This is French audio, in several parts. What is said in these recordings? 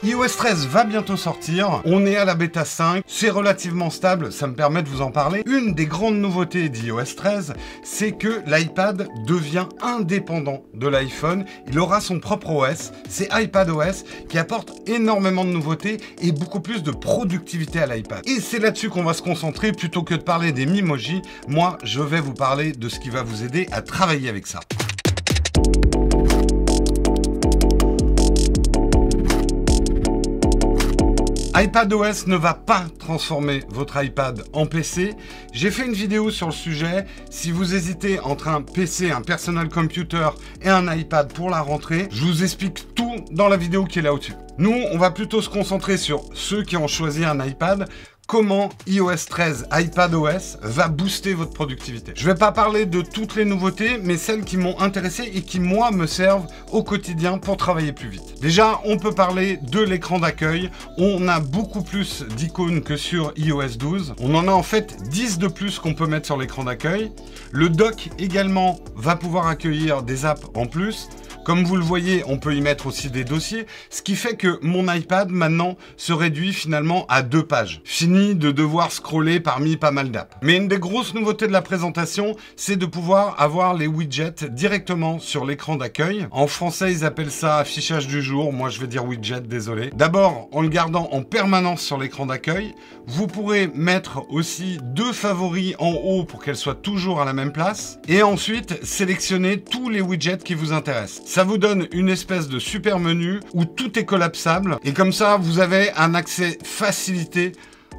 iOS 13 va bientôt sortir, on est à la bêta 5, c'est relativement stable, ça me permet de vous en parler. Une des grandes nouveautés d'iOS 13, c'est que l'iPad devient indépendant de l'iPhone, il aura son propre OS, c'est iPadOS qui apporte énormément de nouveautés et beaucoup plus de productivité à l'iPad. Et c'est là-dessus qu'on va se concentrer plutôt que de parler des Memoji. Moi, je vais vous parler de ce qui va vous aider à travailler avec ça. iPadOS ne va pas transformer votre iPad en PC. J'ai fait une vidéo sur le sujet. Si vous hésitez entre un PC, un personal computer et un iPad pour la rentrée, je vous explique tout dans la vidéo qui est là au-dessus. Nous, on va plutôt se concentrer sur ceux qui ont choisi un iPad. Comment iOS 13 iPadOS va booster votre productivité. Je ne vais pas parler de toutes les nouveautés, mais celles qui m'ont intéressé et qui, moi, me servent au quotidien pour travailler plus vite. Déjà, on peut parler de l'écran d'accueil. On a beaucoup plus d'icônes que sur iOS 12. On en a en fait 10 de plus qu'on peut mettre sur l'écran d'accueil. Le dock également va pouvoir accueillir des apps en plus. Comme vous le voyez, on peut y mettre aussi des dossiers, ce qui fait que mon iPad, maintenant, se réduit finalement à 2 pages. Fini de devoir scroller parmi pas mal d'apps. Mais une des grosses nouveautés de la présentation, c'est de pouvoir avoir les widgets directement sur l'écran d'accueil. En français, ils appellent ça affichage du jour. Moi, je vais dire widget, désolé. D'abord, en le gardant en permanence sur l'écran d'accueil, vous pourrez mettre aussi 2 favoris en haut pour qu'elles soient toujours à la même place. Et ensuite, sélectionner tous les widgets qui vous intéressent. Ça vous donne une espèce de super menu où tout est collapsable et comme ça, vous avez un accès facilité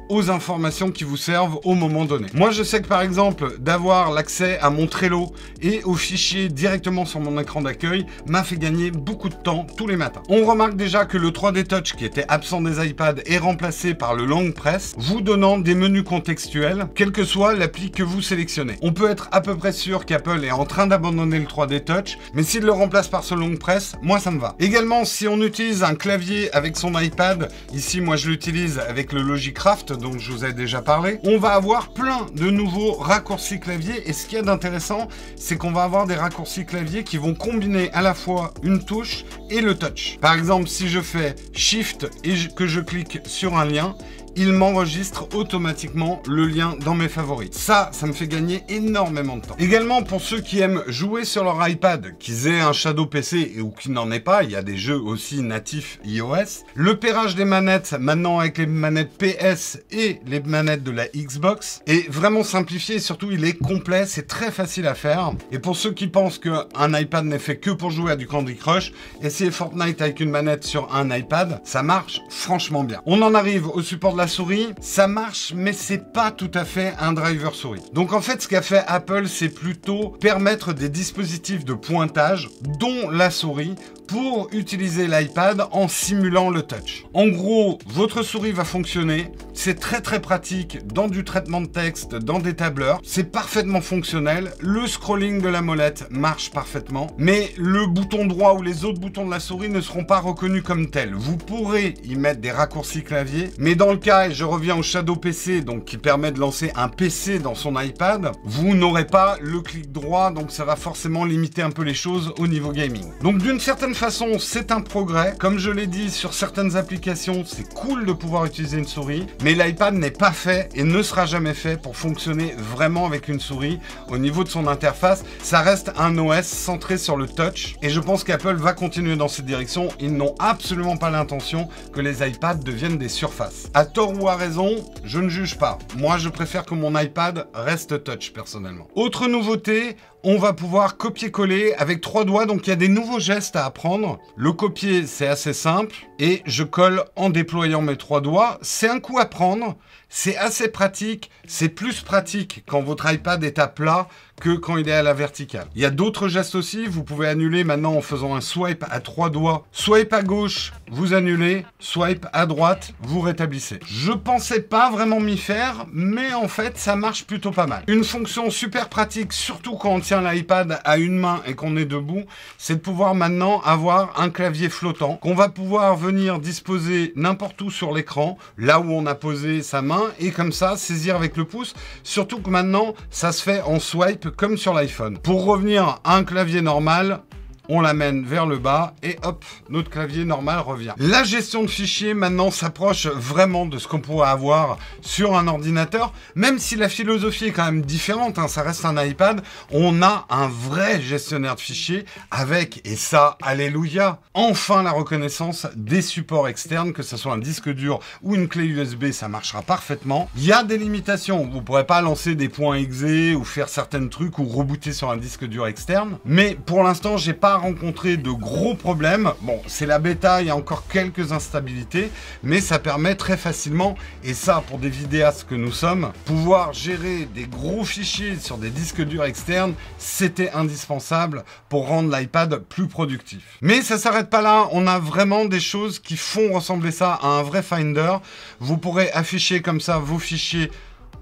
aux informations qui vous servent au moment donné. Moi, je sais que par exemple, d'avoir l'accès à mon Trello et aux fichiers directement sur mon écran d'accueil m'a fait gagner beaucoup de temps tous les matins. On remarque déjà que le 3D Touch qui était absent des iPads est remplacé par le Long Press, vous donnant des menus contextuels, quelle que soit l'appli que vous sélectionnez. On peut être à peu près sûr qu'Apple est en train d'abandonner le 3D Touch, mais s'il le remplace par ce Long Press, moi ça me va. Également, si on utilise un clavier avec son iPad, ici moi je l'utilise avec le Logicraft, dont je vous ai déjà parlé, on va avoir plein de nouveaux raccourcis clavier et ce qu'il y a d'intéressant, c'est qu'on va avoir des raccourcis clavier qui vont combiner à la fois une touche et le touch. Par exemple, si je fais Shift et que je clique sur un lien, il m'enregistre automatiquement le lien dans mes favoris. Ça me fait gagner énormément de temps. Également, pour ceux qui aiment jouer sur leur iPad, qu'ils aient un Shadow PC ou qu'ils n'en aient pas, il y a des jeux aussi natifs iOS. Le pairage des manettes, maintenant avec les manettes PS et les manettes de la Xbox, est vraiment simplifié et surtout il est complet, c'est très facile à faire. Et pour ceux qui pensent qu'un iPad n'est fait que pour jouer à du Candy Crush, essayez Fortnite avec une manette sur un iPad, ça marche franchement bien. On en arrive au support de la souris, ça marche, mais c'est pas tout à fait un driver souris. Donc en fait, ce qu'a fait Apple, c'est plutôt permettre des dispositifs de pointage, dont la souris, pour utiliser l'iPad en simulant le touch. En gros, votre souris va fonctionner, c'est très pratique dans du traitement de texte, dans des tableurs, c'est parfaitement fonctionnel, le scrolling de la molette marche parfaitement, mais le bouton droit ou les autres boutons de la souris ne seront pas reconnus comme tels. Vous pourrez y mettre des raccourcis clavier, mais dans le cas, et je reviens au Shadow PC, donc qui permet de lancer un PC dans son iPad, vous n'aurez pas le clic droit, donc ça va forcément limiter un peu les choses au niveau gaming. Donc d'une certaine façon, c'est un progrès. Comme je l'ai dit, sur certaines applications, c'est cool de pouvoir utiliser une souris, mais l'iPad n'est pas fait et ne sera jamais fait pour fonctionner vraiment avec une souris. Au niveau de son interface, ça reste un OS centré sur le touch et je pense qu'Apple va continuer dans cette direction. Ils n'ont absolument pas l'intention que les iPads deviennent des surfaces. À tort ou à raison, je ne juge pas. Moi, je préfère que mon iPad reste touch personnellement. Autre nouveauté, on va pouvoir copier-coller avec 3 doigts, donc il y a des nouveaux gestes à apprendre. Le copier, c'est assez simple, et je colle en déployant mes 3 doigts. C'est un coup à prendre, c'est assez pratique, c'est plus pratique quand votre iPad est à plat que quand il est à la verticale. Il y a d'autres gestes aussi, vous pouvez annuler maintenant en faisant un swipe à 3 doigts. Swipe à gauche, vous annulez, swipe à droite, vous rétablissez. Je pensais pas vraiment m'y faire, mais en fait, ça marche plutôt pas mal. Une fonction super pratique, surtout quand on tient l'iPad à une main et qu'on est debout, c'est de pouvoir maintenant avoir un clavier flottant qu'on va pouvoir venir disposer n'importe où sur l'écran, là où on a posé sa main, et comme ça, saisir avec le pouce, surtout que maintenant, ça se fait en swipe comme sur l'iPhone. Pour revenir à un clavier normal, on l'amène vers le bas et hop, notre clavier normal revient. La gestion de fichiers maintenant s'approche vraiment de ce qu'on pourrait avoir sur un ordinateur, même si la philosophie est quand même différente, hein, ça reste un iPad, on a un vrai gestionnaire de fichiers avec, et ça, alléluia, enfin la reconnaissance des supports externes, que ce soit un disque dur ou une clé USB, ça marchera parfaitement. Il y a des limitations, vous ne pourrez pas lancer des points exe ou faire certains trucs ou rebooter sur un disque dur externe, mais pour l'instant, j'ai pas rencontré de gros problèmes. Bon, c'est la bêta, il y a encore quelques instabilités, mais ça permet très facilement, et ça pour des vidéastes que nous sommes, pouvoir gérer des gros fichiers sur des disques durs externes, c'était indispensable pour rendre l'iPad plus productif. Mais ça s'arrête pas là, on a vraiment des choses qui font ressembler ça à un vrai Finder. Vous pourrez afficher comme ça vos fichiers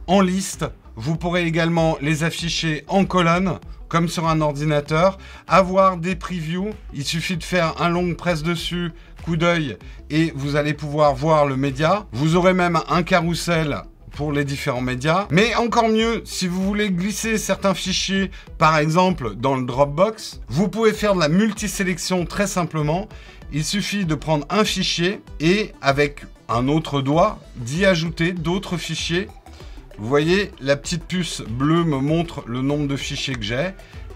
en liste, vous pourrez également les afficher en colonne, comme sur un ordinateur, avoir des previews, il suffit de faire un long press dessus, coup d'œil, et vous allez pouvoir voir le média. Vous aurez même un carrousel pour les différents médias. Mais encore mieux, si vous voulez glisser certains fichiers, par exemple dans le Dropbox, vous pouvez faire de la multisélection très simplement. Il suffit de prendre un fichier et avec un autre doigt, d'y ajouter d'autres fichiers. Vous voyez, la petite puce bleue me montre le nombre de fichiers que j'ai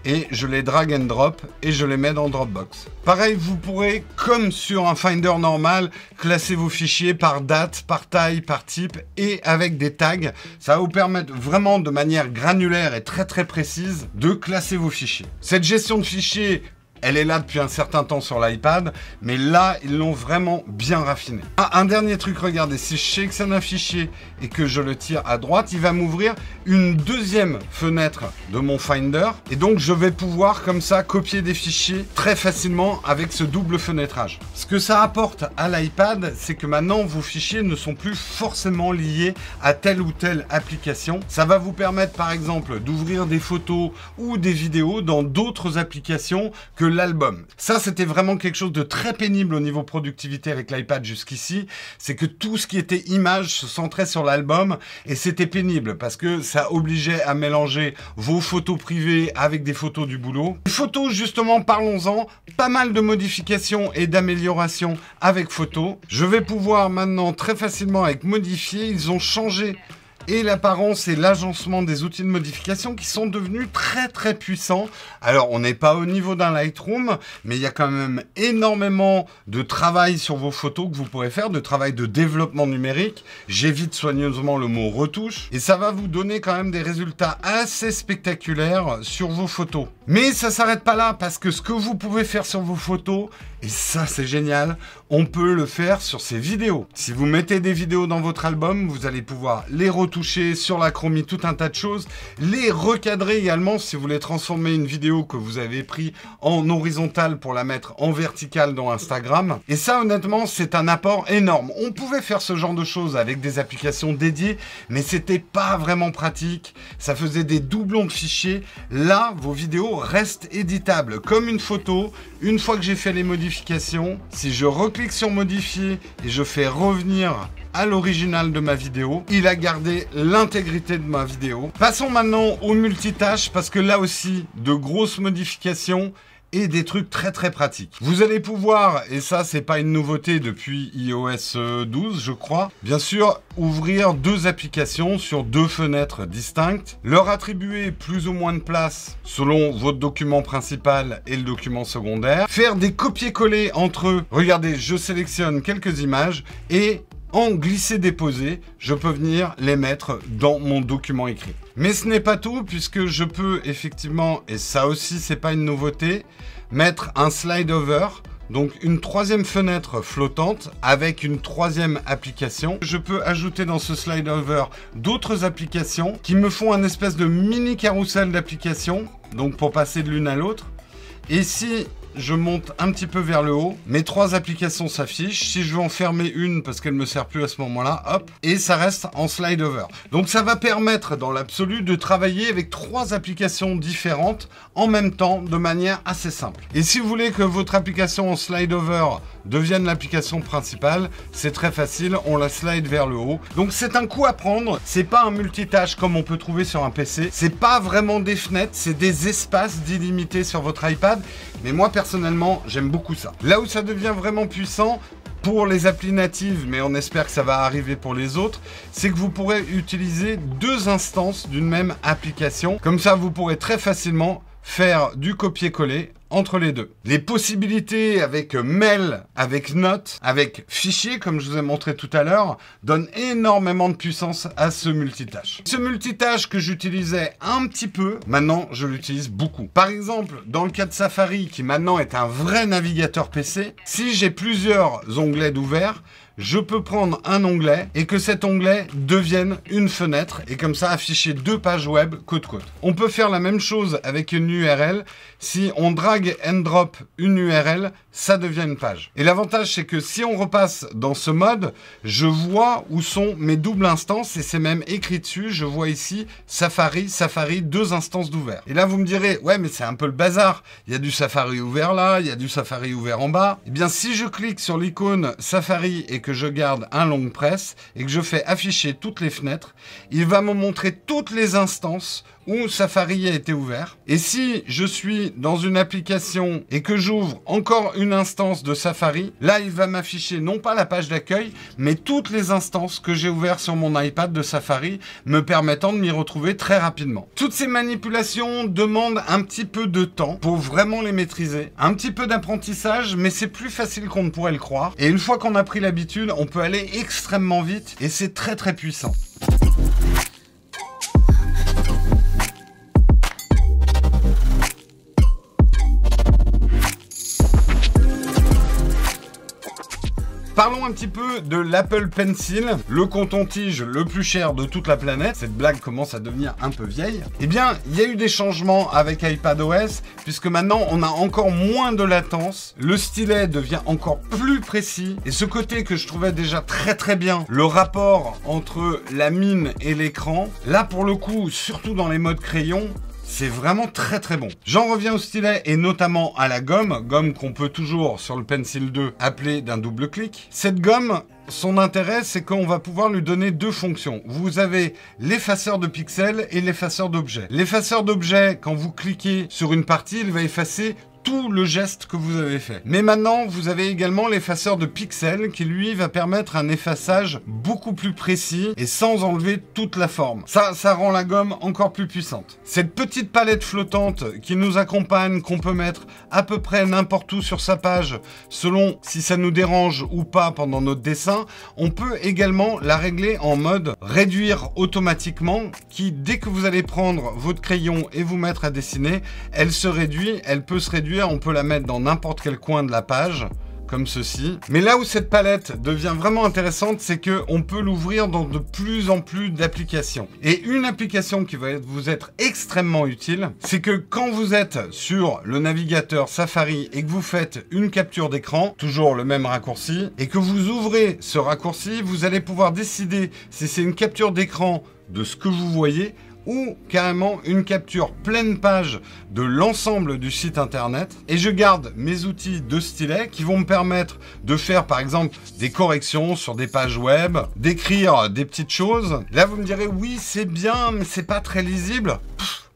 et je les drag and drop et je les mets dans Dropbox. Pareil, vous pourrez, comme sur un Finder normal, classer vos fichiers par date, par taille, par type et avec des tags. Ça va vous permettre vraiment de manière granulaire et très précise de classer vos fichiers. Cette gestion de fichiers, elle est là depuis un certain temps sur l'iPad, mais là, ils l'ont vraiment bien raffiné. Ah, un dernier truc, regardez, si je sélectionne un fichier et que je le tire à droite, il va m'ouvrir une deuxième fenêtre de mon Finder. Et donc, je vais pouvoir, comme ça, copier des fichiers très facilement avec ce double fenêtrage. Ce que ça apporte à l'iPad, c'est que maintenant, vos fichiers ne sont plus forcément liés à telle ou telle application. Ça va vous permettre, par exemple, d'ouvrir des photos ou des vidéos dans d'autres applications que l'album. Ça, c'était vraiment quelque chose de très pénible au niveau productivité avec l'iPad jusqu'ici. C'est que tout ce qui était image se centrait sur l'album et c'était pénible parce que ça obligeait à mélanger vos photos privées avec des photos du boulot. Les photos, justement, parlons-en. Pas mal de modifications et d'améliorations avec photos. Je vais pouvoir maintenant très facilement avec modifier. Ils ont changé et l'apparence et l'agencement des outils de modification qui sont devenus très puissants. Alors, on n'est pas au niveau d'un Lightroom, mais il y a quand même énormément de travail sur vos photos que vous pourrez faire, de travail de développement numérique. J'évite soigneusement le mot retouche. Et ça va vous donner quand même des résultats assez spectaculaires sur vos photos. Mais ça s'arrête pas là, parce que ce que vous pouvez faire sur vos photos, et ça c'est génial, on peut le faire sur ces vidéos. Si vous mettez des vidéos dans votre album, vous allez pouvoir les retoucher sur la chromie, tout un tas de choses, les recadrer également si vous voulez transformer une vidéo que vous avez pris en horizontale pour la mettre en verticale dans Instagram. Et ça, honnêtement, c'est un apport énorme. On pouvait faire ce genre de choses avec des applications dédiées, mais c'était pas vraiment pratique. Ça faisait des doublons de fichiers. Là, vos vidéos restent éditables comme une photo. Une fois que j'ai fait les modifications, si je reclique sur modifier et je fais revenir à l'original de ma vidéo, il a gardé l'intégrité de ma vidéo. Passons maintenant au multitâche parce que là aussi, de grosses modifications et des trucs très pratiques. Vous allez pouvoir, et ça c'est pas une nouveauté depuis iOS 12 je crois, bien sûr ouvrir deux applications sur deux fenêtres distinctes, leur attribuer plus ou moins de place selon votre document principal et le document secondaire, faire des copier-coller entre eux. Regardez, je sélectionne quelques images et en glisser-déposer, je peux venir les mettre dans mon document écrit. Mais ce n'est pas tout, puisque je peux effectivement, et ça aussi c'est pas une nouveauté, mettre un slide over, donc une troisième fenêtre flottante avec une troisième application. Je peux ajouter dans ce slide over d'autres applications qui me font un espèce de mini carrousel d'applications, donc pour passer de l'une à l'autre. Et si je monte un petit peu vers le haut, mes trois applications s'affichent. Si je veux en fermer une parce qu'elle ne me sert plus à ce moment-là, hop, et ça reste en slide over. Donc ça va permettre dans l'absolu de travailler avec trois applications différentes en même temps de manière assez simple. Et si vous voulez que votre application en slide over devienne l'application principale, c'est très facile, on la slide vers le haut. Donc c'est un coup à prendre, c'est pas un multitâche comme on peut trouver sur un PC, c'est pas vraiment des fenêtres, c'est des espaces d'illimité sur votre iPad Mais moi, personnellement, j'aime beaucoup ça. Là où ça devient vraiment puissant, pour les applis natives, mais on espère que ça va arriver pour les autres, c'est que vous pourrez utiliser 2 instances d'une même application. Comme ça, vous pourrez très facilement faire du copier-coller entre les deux. Les possibilités avec mail, avec notes, avec fichier, comme je vous ai montré tout à l'heure, donnent énormément de puissance à ce multitâche. Ce multitâche que j'utilisais un petit peu, maintenant je l'utilise beaucoup. Par exemple, dans le cas de Safari, qui maintenant est un vrai navigateur PC, si j'ai plusieurs onglets d'ouvert, je peux prendre un onglet et que cet onglet devienne une fenêtre et comme ça afficher 2 pages web côte à côte. On peut faire la même chose avec une URL. Si on drag and drop une URL, ça devient une page. Et l'avantage, c'est que si on repasse dans ce mode, je vois où sont mes doubles instances et c'est même écrit dessus. Je vois ici Safari, Safari, 2 instances d'ouvert. Et là, vous me direz, ouais, mais c'est un peu le bazar. Il y a du Safari ouvert là, il y a du Safari ouvert en bas. Eh bien, si je clique sur l'icône Safari et que je garde un long press et que je fais afficher toutes les fenêtres, il va me montrer toutes les instances où Safari a été ouvert. Et si je suis dans une application et que j'ouvre encore une instance de Safari, là, il va m'afficher non pas la page d'accueil, mais toutes les instances que j'ai ouvertes sur mon iPad de Safari, me permettant de m'y retrouver très rapidement. Toutes ces manipulations demandent un petit peu de temps pour vraiment les maîtriser. Un petit peu d'apprentissage, mais c'est plus facile qu'on ne pourrait le croire. Et une fois qu'on a pris l'habitude, on peut aller extrêmement vite et c'est très très puissant. Parlons un petit peu de l'Apple Pencil, le coton-tige le plus cher de toute la planète. Cette blague commence à devenir un peu vieille. Eh bien, il y a eu des changements avec iPadOS, puisque maintenant, on a encore moins de latence. Le stylet devient encore plus précis. Et ce côté que je trouvais déjà très très bien, le rapport entre la mine et l'écran, là pour le coup, surtout dans les modes crayon, c'est vraiment très très bon. J'en reviens au stylet et notamment à la gomme qu'on peut toujours sur le Pencil 2 appeler d'un double clic. Cette gomme, son intérêt, c'est qu'on va pouvoir lui donner 2 fonctions. Vous avez l'effaceur de pixels et l'effaceur d'objets. L'effaceur d'objets, quand vous cliquez sur une partie, il va effacer tout le geste que vous avez fait. Mais maintenant, vous avez également l'effaceur de pixels qui, lui, va permettre un effaçage beaucoup plus précis et sans enlever toute la forme. Ça rend la gomme encore plus puissante. Cette petite palette flottante qui nous accompagne, qu'on peut mettre à peu près n'importe où sur sa page, selon si ça nous dérange ou pas pendant notre dessin, on peut également la régler en mode réduire automatiquement, qui, dès que vous allez prendre votre crayon et vous mettre à dessiner, elle se réduit, elle peut se réduire. On peut la mettre dans n'importe quel coin de la page, comme ceci. Mais là où cette palette devient vraiment intéressante, c'est qu'on peut l'ouvrir dans de plus en plus d'applications. Et une application qui va vous être extrêmement utile, c'est que quand vous êtes sur le navigateur Safari et que vous faites une capture d'écran, toujours le même raccourci, et que vous ouvrez ce raccourci, vous allez pouvoir décider si c'est une capture d'écran de ce que vous voyez ou carrément une capture pleine page de l'ensemble du site internet. Et je garde mes outils de stylet qui vont me permettre de faire par exemple des corrections sur des pages web, d'écrire des petites choses. Là vous me direz oui c'est bien mais c'est pas très lisible.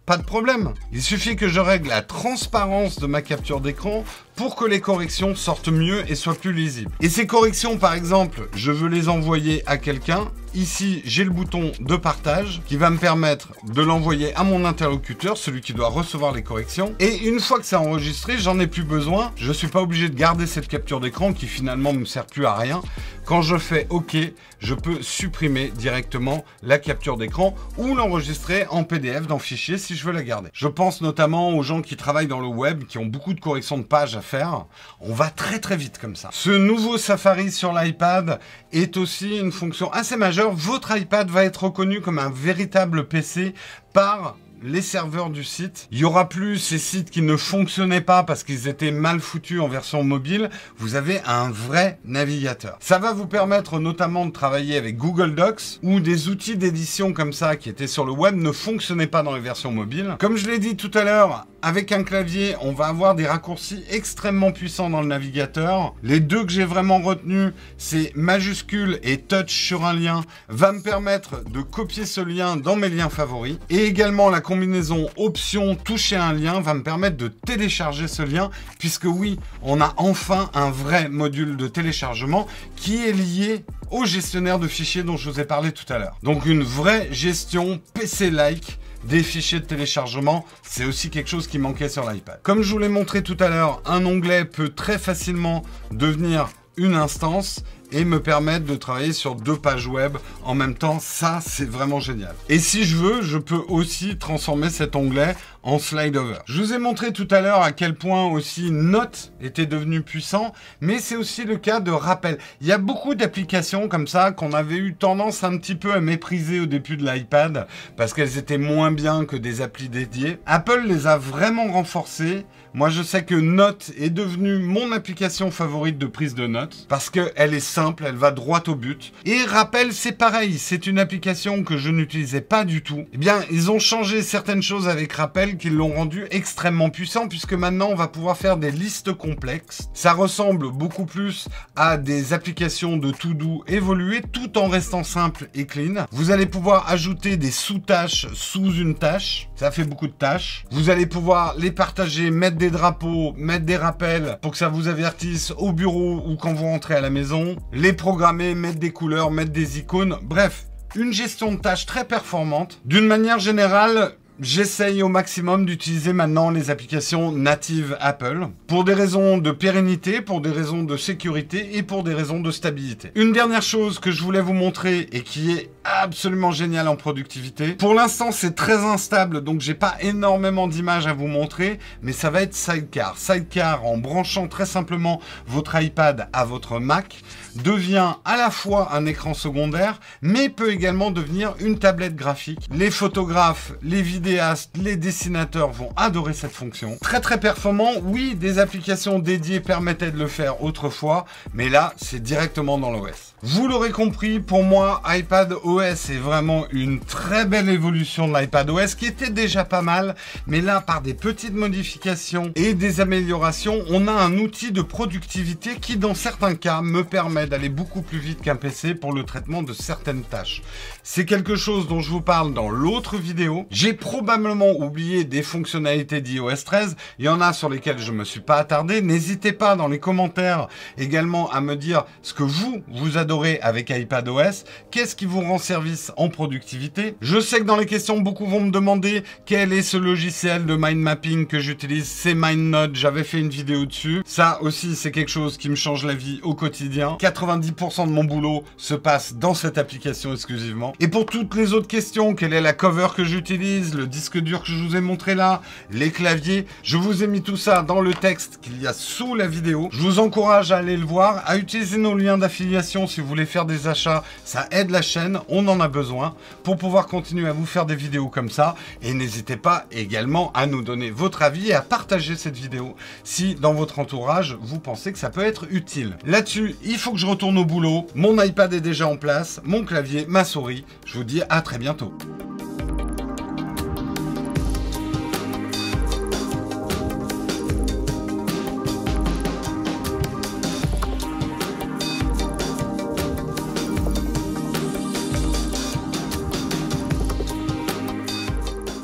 Pas de problème. Il suffit que je règle la transparence de ma capture d'écran pour que les corrections sortent mieux et soient plus lisibles. Et ces corrections, par exemple, je veux les envoyer à quelqu'un. Ici, j'ai le bouton de partage qui va me permettre de l'envoyer à mon interlocuteur, celui qui doit recevoir les corrections. Et une fois que c'est enregistré, j'en ai plus besoin. Je ne suis pas obligé de garder cette capture d'écran qui finalement ne me sert plus à rien. Quand je fais OK, je peux supprimer directement la capture d'écran ou l'enregistrer en PDF dans Fichier si je veux la garder. Je pense notamment aux gens qui travaillent dans le web, qui ont beaucoup de corrections de pages à faire. On va très très vite comme ça. Ce nouveau Safari sur l'iPad est aussi une fonction assez majeure. Votre iPad va être reconnu comme un véritable PC par les serveurs du site. Il n'y aura plus ces sites qui ne fonctionnaient pas parce qu'ils étaient mal foutus en version mobile. Vous avez un vrai navigateur. Ça va vous permettre notamment de travailler avec Google Docs ou des outils d'édition comme ça qui étaient sur le web ne fonctionnaient pas dans les versions mobiles. Comme je l'ai dit tout à l'heure, avec un clavier, on va avoir des raccourcis extrêmement puissants dans le navigateur. Les 2 que j'ai vraiment retenus, c'est majuscule et touch sur un lien, va me permettre de copier ce lien dans mes liens favoris. Et également la combinaison option toucher un lien va me permettre de télécharger ce lien, puisque oui, on a enfin un vrai module de téléchargement qui est lié au gestionnaire de fichiers dont je vous ai parlé tout à l'heure. Donc une vraie gestion PC-like des fichiers de téléchargement, c'est aussi quelque chose qui manquait sur l'iPad. Comme je vous l'ai montré tout à l'heure, un onglet peut très facilement devenir une instance et me permettre de travailler sur 2 pages web en même temps. Ça, c'est vraiment génial. Et si je veux, je peux aussi transformer cet onglet en slide over. Je vous ai montré tout à l'heure à quel point aussi Notes était devenu puissant, mais c'est aussi le cas de Rappel. Il y a beaucoup d'applications comme ça qu'on avait eu tendance un petit peu à mépriser au début de l'iPad parce qu'elles étaient moins bien que des applis dédiées. Apple les a vraiment renforcées. Moi, je sais que Notes est devenue mon application favorite de prise de notes parce qu'elle est simple, elle va droit au but. Et Rappel, c'est pareil, c'est une application que je n'utilisais pas du tout. Eh bien, ils ont changé certaines choses avec Rappel qui l'ont rendu extrêmement puissant puisque maintenant, on va pouvoir faire des listes complexes. Ça ressemble beaucoup plus à des applications de to-do évoluées tout en restant simple et clean. Vous allez pouvoir ajouter des sous-tâches sous une tâche. Ça fait beaucoup de tâches. Vous allez pouvoir les partager, mettre des drapeaux, mettre des rappels pour que ça vous avertisse au bureau ou quand vous rentrez à la maison, les programmer, mettre des couleurs, mettre des icônes, bref, une gestion de tâches très performante. D'une manière générale, j'essaye au maximum d'utiliser maintenant les applications natives Apple pour des raisons de pérennité, pour des raisons de sécurité et pour des raisons de stabilité. Une dernière chose que je voulais vous montrer et qui est absolument géniale en productivité. Pour l'instant, c'est très instable, donc j'ai pas énormément d'images à vous montrer, mais ça va être Sidecar. Sidecar, en branchant très simplement votre iPad à votre Mac, devient à la fois un écran secondaire, mais peut également devenir une tablette graphique. Les photographes, les vidéastes, les dessinateurs vont adorer cette fonction. Très très performant, oui, des applications dédiées permettaient de le faire autrefois, mais là, c'est directement dans l'OS. Vous l'aurez compris, pour moi, iPadOS est vraiment une très belle évolution de l'iPadOS qui était déjà pas mal, mais là, par des petites modifications et des améliorations, on a un outil de productivité qui, dans certains cas, me permet d'aller beaucoup plus vite qu'un PC pour le traitement de certaines tâches. C'est quelque chose dont je vous parle dans l'autre vidéo. J'ai probablement oublié des fonctionnalités d'iOS 13. Il y en a sur lesquelles je ne me suis pas attardé. N'hésitez pas dans les commentaires également à me dire ce que vous adorez avec iPadOS. Qu'est-ce qui vous rend service en productivité? Je sais que dans les questions, beaucoup vont me demander quel est ce logiciel de mind mapping que j'utilise. C'est MindNote. J'avais fait une vidéo dessus. Ça aussi, c'est quelque chose qui me change la vie au quotidien. 90% de mon boulot se passe dans cette application exclusivement. Et pour toutes les autres questions, quelle est la cover que j'utilise, le disque dur que je vous ai montré là, les claviers, je vous ai mis tout ça dans le texte qu'il y a sous la vidéo. Je vous encourage à aller le voir, à utiliser nos liens d'affiliation si vous voulez faire des achats. Ça aide la chaîne, on en a besoin pour pouvoir continuer à vous faire des vidéos comme ça. Et n'hésitez pas également à nous donner votre avis et à partager cette vidéo si dans votre entourage, vous pensez que ça peut être utile. Là-dessus, il faut que je retourne au boulot. Mon iPad est déjà en place, mon clavier, ma souris. Je vous dis à très bientôt.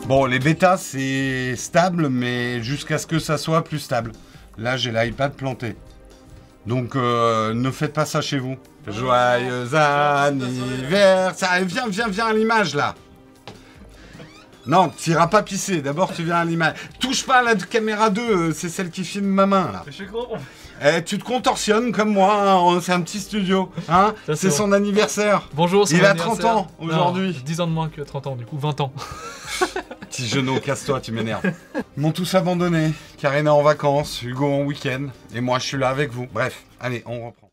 Bon, les bêtas, c'est stable, mais jusqu'à ce que ça soit plus stable. Là, j'ai l'iPad planté. Donc, ne faites pas ça chez vous. Joyeux anniversaire. Viens à l'image, là. Non, tu iras pas pisser. D'abord, tu viens à l'image. Touche pas à la caméra 2, c'est celle qui filme ma main, là. Je suis con. Tu te contorsionnes comme moi, hein, c'est un petit studio. Hein, c'est son anniversaire. Bonjour, c'est Il a 30 ans aujourd'hui. 10 ans de moins que 30 ans, du coup 20 ans. Petit genou, casse-toi, tu m'énerves. Ils m'ont tous abandonné. Karine est en vacances, Hugo en week-end, et moi je suis là avec vous. Bref, allez, on reprend.